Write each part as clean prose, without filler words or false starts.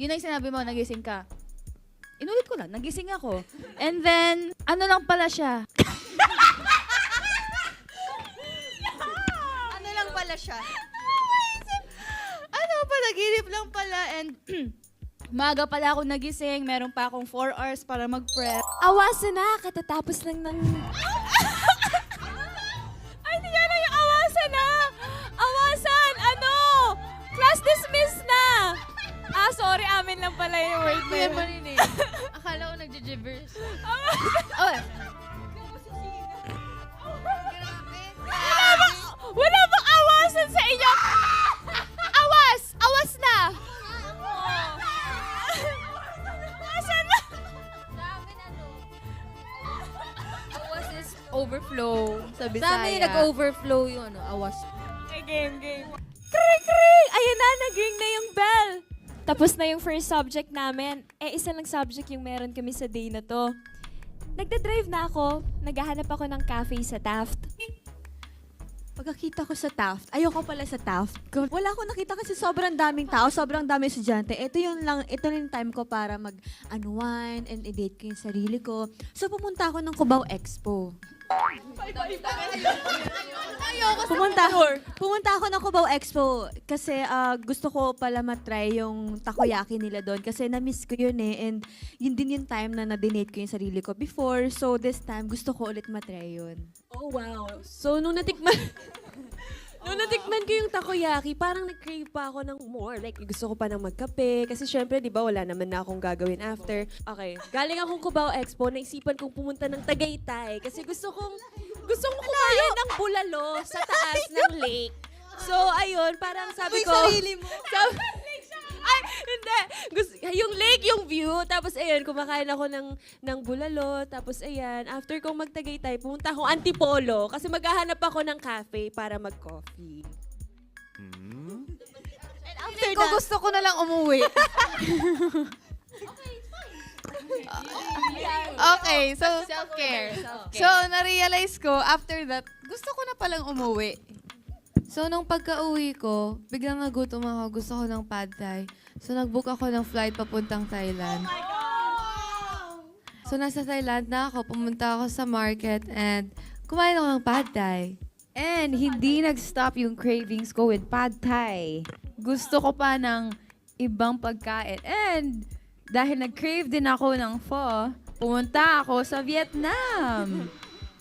Yun na yung sinabi mo, nagising ka. Inulit ko lang, nagising ako. And then, ano lang pala siya? Ano lang pala siya? Ano, panaginip lang pala. And maga pala ako nagising, meron pa akong 4 hours para mag-prep. Awasan na, katatapos lang ng... Ay, hindi yan na yung awasan na! Awasan! Ano? Class dismissed na! Ah, sorry, amin lang pala yung word na yun. Marinig. Akala ko nagjijibbers. Oh, Wala bang awasan sa inyo? Awas! Awas na! Awasan na! Awas is overflow. Sa Bisaya. Sa amin, nag-overflow yung awas. Game. Kring! Ayan na, nag-ring na yung bell. Tapos na yung first subject namin. Isa lang subject yung meron kami sa day na to. Nagda-drive na ako. Naghahanap ako ng cafe sa Taft. Pagkakita ko sa Taft, ayoko pala sa Taft. Wala akong nakita kasi sobrang daming tao, sobrang daming estudyante. Ito yung time ko para mag-unwind and i-date ko yung sarili ko. So pumunta ako ng Cubao Expo. Pumunta ako ng Cubao Expo kasi gusto ko pala matry yung takoyaki nila doon kasi na-miss ko yun eh. And yun din yung time na na-donate ko yung sarili ko before. So this time, gusto ko ulit matry yun. Oh, wow. So, nung natikman ko yung takoyaki, parang nag-crave pa ako ng more. Like, gusto ko pa ng magkape. Kasi syempre, di ba, wala naman na akong gagawin after. Okay. Galing akong Cubao Expo, naisipan kong pumunta ng Tagaytay. Kasi gusto kong kumain ng bulalo sa taas ng lake. So, ayun, parang sabi ko... sarili mo. Ay, hindi. Yung lake, yung view. Tapos, ayun, kumakain ako ng bulalo. Tapos, ayan, after kong magtagaytay, pumunta akong Antipolo. Kasi maghahanap ako ng cafe para mag-coffee. After ko, gusto ko na lang umuwi. Okay, so self-care. So, na-realize ko, after that, gusto ko na palang umuwi. So, nung pagka-uwi ko, biglang nagutom ako. Gusto ko ng pad thai. So, nag-book ako ng flight papuntang Thailand. So, nasa Thailand na ako. Pumunta ako sa market and kumain ako ng pad thai. And hindi nag-stop yung cravings ko with pad thai. Gusto ko pa ng ibang pagkain. And dahil nag-crave din ako ng pho, pumunta ako sa Vietnam.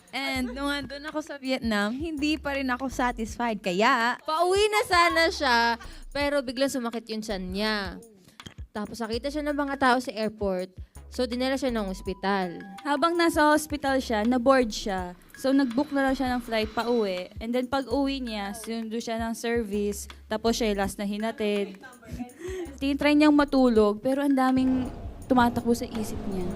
And nung andun ako sa Vietnam, hindi pa rin ako satisfied. Kaya, Pauwi na sana siya, pero biglang sumakit yung tiyan niya. Tapos nakita siya ng mga tao sa airport, so dinala siya ng ospital. habang nasa hospital siya, na-board siya. So, nag-book na lang siya ng flight pa uwi. And then, pag uwi niya, sinundo siya ng service. Tapos siya yung last na hinatid. Tinitry niyang matulog, pero ang daming tumatakbo sa isip niya.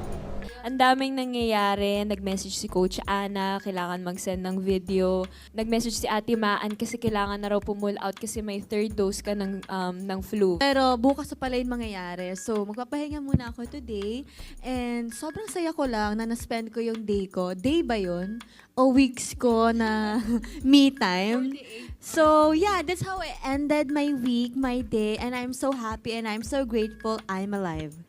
Ang daming nangyayari. Nag-message si Coach Ana, kailangan mag-send ng video. Nag-message si Ate Maan kasi kailangan na raw pull out kasi may 3rd dose ka ng flu. Pero bukas na pala yung mangyayari. So, magpapahinga muna ako today. And sobrang saya ko lang na na-spend ko yung day ko. Day ba yun? O weeks ko na me time. So, yeah, that's how I ended my week, my day. And I'm so happy and I'm so grateful I'm alive.